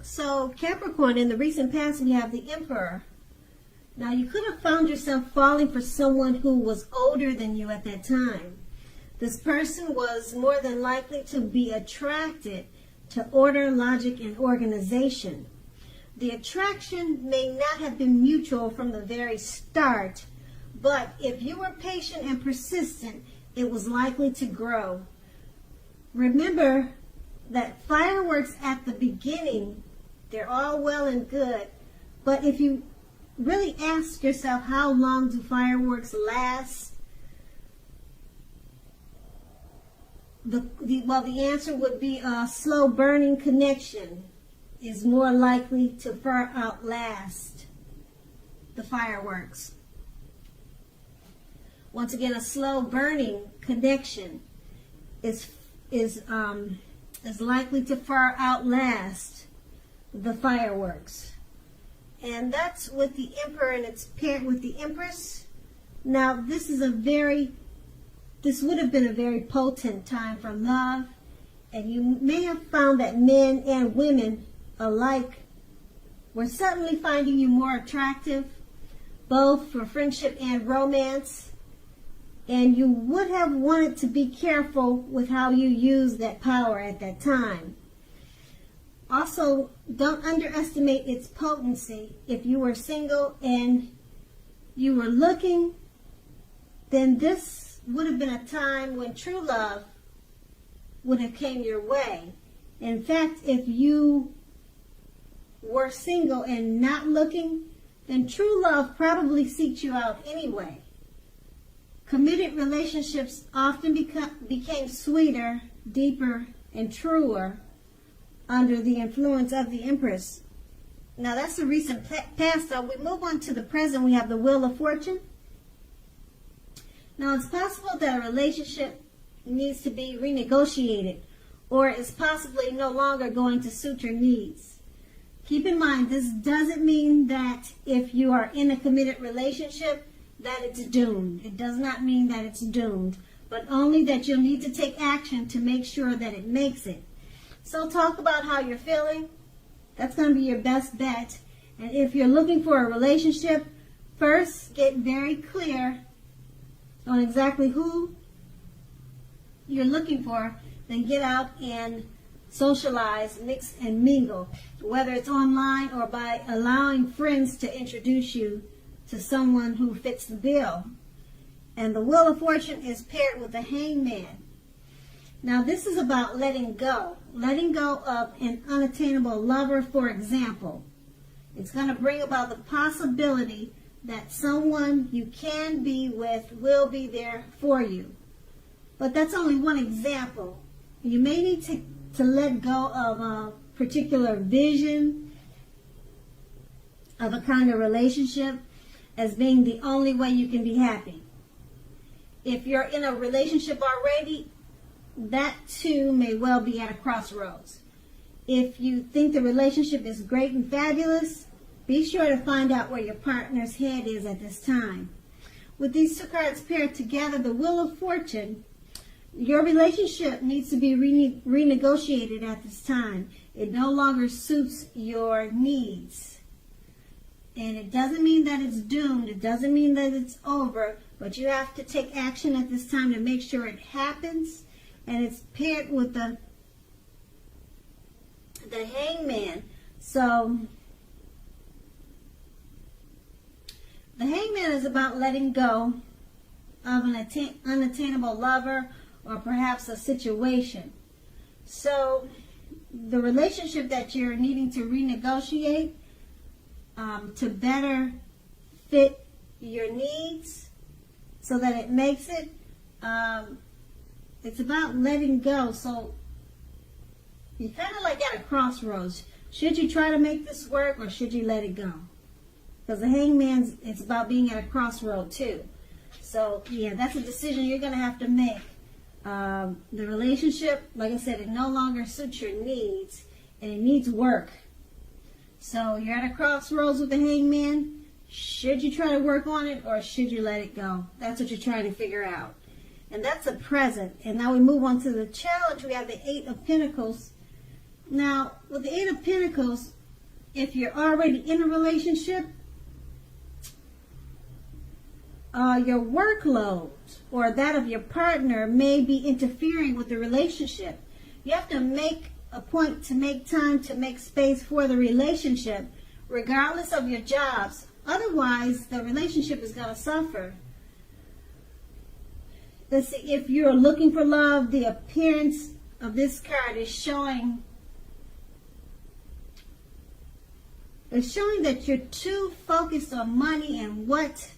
So Capricorn, in the recent past, we have the Emperor. Now, you could have found yourself falling for someone who was older than you at that time. This person was more than likely to be attracted to order, logic, and organization. The attraction may not have been mutual from the very start, but if you were patient and persistent, it was likely to grow. Remember that fireworks at the beginning, they're all well and good, but if you really ask yourself, how long do fireworks last? The answer would be a slow burning connection is more likely to far outlast the fireworks. Once again, a slow burning connection is likely to far outlast the fireworks. And that's with the Emperor, and it's paired with the Empress. Now, this would have been a very potent time for love, and you may have found that men and women alike were suddenly finding you more attractive, both for friendship and romance, and you would have wanted to be careful with how you use that power at that time. Also, don't underestimate its potency. If you were single and you were looking, then this would have been a time when true love would have came your way. In fact, if you were single and not looking, then true love probably seeks you out anyway. Committed relationships often became sweeter, deeper, and truer under the influence of the Empress. Now, that's the recent past. So we move on to the present. We have the Wheel of Fortune. Now, it's possible that a relationship needs to be renegotiated, or is possibly no longer going to suit your needs. Keep in mind, this doesn't mean that if you are in a committed relationship that it's doomed. It does not mean that it's doomed, but only that you'll need to take action to make sure that it makes it. So talk about how you're feeling. That's going to be your best bet. And if you're looking for a relationship, first get very clear on exactly who you're looking for, then get out and socialize, mix and mingle, whether it's online or by allowing friends to introduce you to someone who fits the bill. And the Wheel of Fortune is paired with the Hangman. Now, this is about letting go of an unattainable lover, for example. It's going to bring about the possibility that someone you can be with will be there for you. But that's only one example. You may need to let go of a particular vision of a kind of relationship as being the only way you can be happy. If you're in a relationship already, that too may well be at a crossroads. If you think the relationship is great and fabulous, be sure to find out where your partner's head is at this time. With these two cards paired together, the Wheel of Fortune, your relationship needs to be renegotiated at this time. It no longer suits your needs. And it doesn't mean that it's doomed. It doesn't mean that it's over. But you have to take action at this time to make sure it happens. And it's paired with the Hangman. So the Hangman is about letting go of an unattainable lover or perhaps a situation. So the relationship that you're needing to renegotiate to better fit your needs so that it makes it, it's about letting go. So you're kind of like at a crossroads. Should you try to make this work or should you let it go? Because the Hangman's, it's about being at a crossroad too. So yeah, that's a decision you're going to have to make. The relationship, like I said, it no longer suits your needs and it needs work. So you're at a crossroads with the Hangman. Should you try to work on it or should you let it go? That's what you're trying to figure out. And that's the present. And now we move on to the challenge. We have the Eight of Pentacles. Now, with the Eight of Pentacles, if you're already in a relationship, your workload or that of your partner may be interfering with the relationship. You have to make a point to make time to make space for the relationship, regardless of your jobs. Otherwise, the relationship is going to suffer. Let's see, if you're looking for love, the appearance of this card is showing that you're too focused on money and what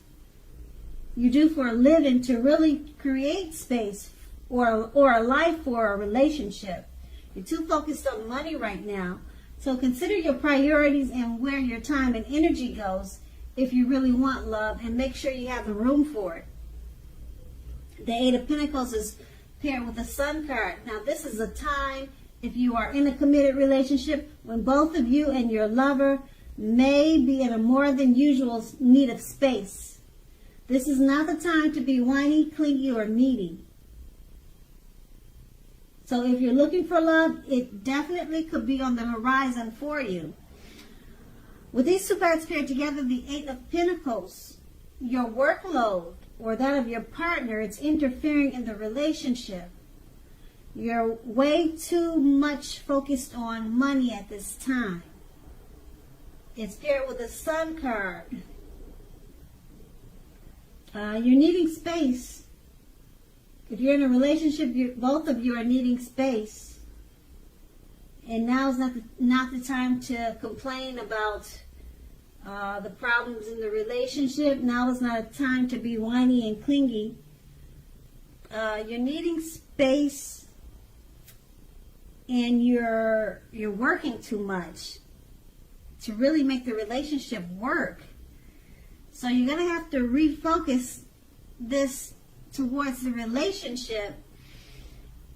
you do for a living to really create space or a life for a relationship. You're too focused on money right now. So consider your priorities and where your time and energy goes if you really want love, and make sure you have the room for it. The Eight of Pentacles is paired with the Sun card. Now, this is a time, if you are in a committed relationship, when both of you and your lover may be in a more than usual need of space. This is not the time to be whiny, clingy, or needy. So if you're looking for love, it definitely could be on the horizon for you. With these two cards paired together, the Eight of Pentacles, your workload or that of your partner, it's interfering in the relationship. You're way too much focused on money at this time. It's paired with the Sun card. You're needing space. If you're in a relationship, both of you are needing space. And now's not the time to complain about the problems in the relationship. Now is not a time to be whiny and clingy. You're needing space, and you're working too much to really make the relationship work. So you're going to have to refocus this towards the relationship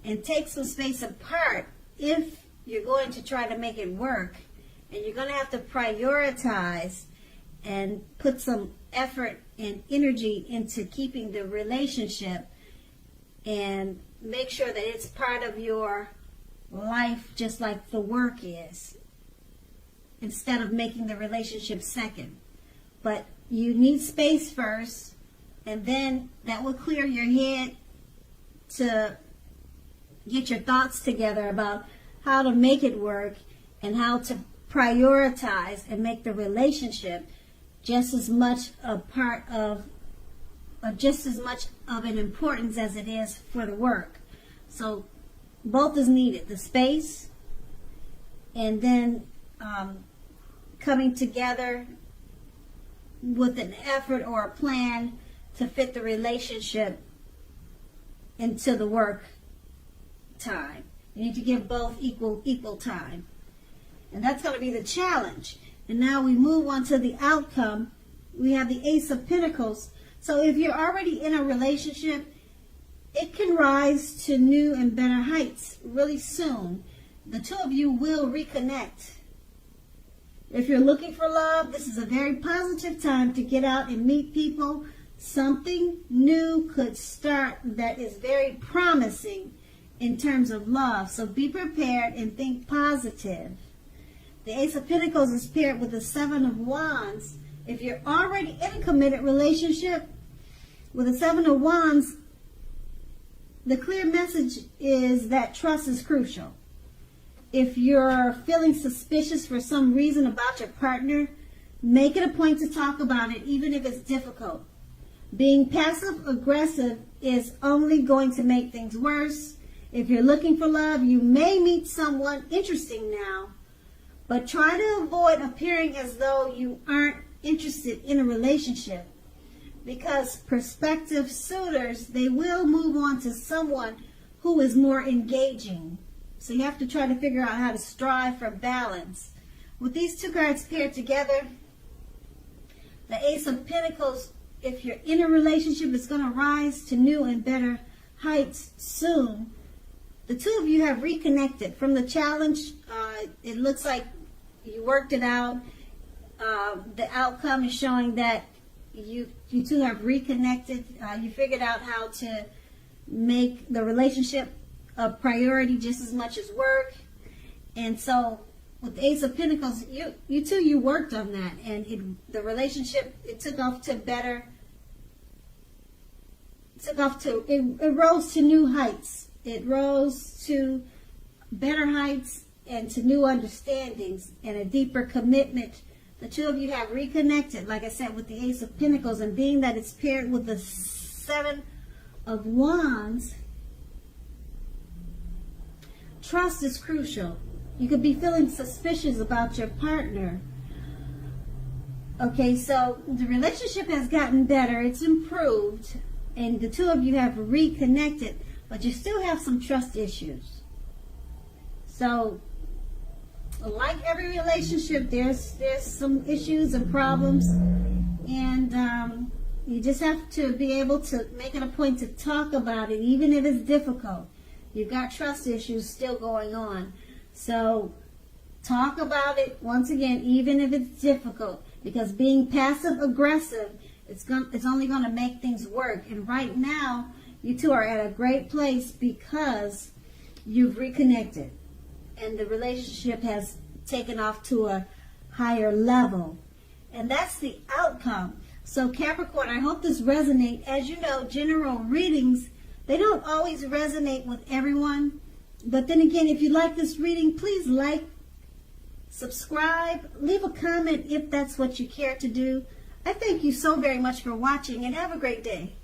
and take some space apart if you're going to try to make it work. And you're going to have to prioritize and put some effort and energy into keeping the relationship and make sure that it's part of your life just like the work is, instead of making the relationship second. But you need space first, and then that will clear your head to get your thoughts together about how to make it work and how to prioritize and make the relationship just as much a part of, or just as much of an importance as it is for the work. So both is needed, the space and then coming together with an effort or a plan to fit the relationship into the work time. You need to give both equal time. And that's going to be the challenge. And now we move on to the outcome. We have the Ace of Pentacles. So if you're already in a relationship, it can rise to new and better heights really soon. The two of you will reconnect. If you're looking for love, this is a very positive time to get out and meet people. Something new could start that is very promising in terms of love. So be prepared and think positive. The Ace of Pentacles is paired with the Seven of Wands. If you're already in a committed relationship, with the Seven of Wands, the clear message is that trust is crucial. If you're feeling suspicious for some reason about your partner, make it a point to talk about it, even if it's difficult. Being passive-aggressive is only going to make things worse. If you're looking for love, you may meet someone interesting now, but try to avoid appearing as though you aren't interested in a relationship, because prospective suitors, they will move on to someone who is more engaging. So you have to try to figure out how to strive for balance. With these two cards paired together, the Ace of Pentacles, if you're in a relationship, it's going to rise to new and better heights soon. The two of you have reconnected from the challenge. It looks like you worked it out. The outcome is showing that you two have reconnected. You figured out how to make the relationship a priority just as much as work. And so with the Ace of Pentacles, you worked on that, and the relationship, it took off to better. It rose to new heights. It rose to better heights and to new understandings and a deeper commitment. The two of you have reconnected, like I said, with the Ace of Pentacles, and being that it's paired with the Seven of Wands, trust is crucial. You could be feeling suspicious about your partner. Okay, so the relationship has gotten better. It's improved. And the two of you have reconnected, but you still have some trust issues. So, like every relationship, there's some issues and problems, and you just have to be able to make it a point to talk about it, even if it's difficult. You've got trust issues still going on. So, talk about it, once again, even if it's difficult, because being passive-aggressive, it's only going to make things work. And right now, you two are at a great place because you've reconnected. And the relationship has taken off to a higher level. And that's the outcome. So Capricorn, I hope this resonates. As you know, general readings, they don't always resonate with everyone. But then again, if you like this reading, please like, subscribe, leave a comment if that's what you care to do. I thank you so very much for watching, and have a great day.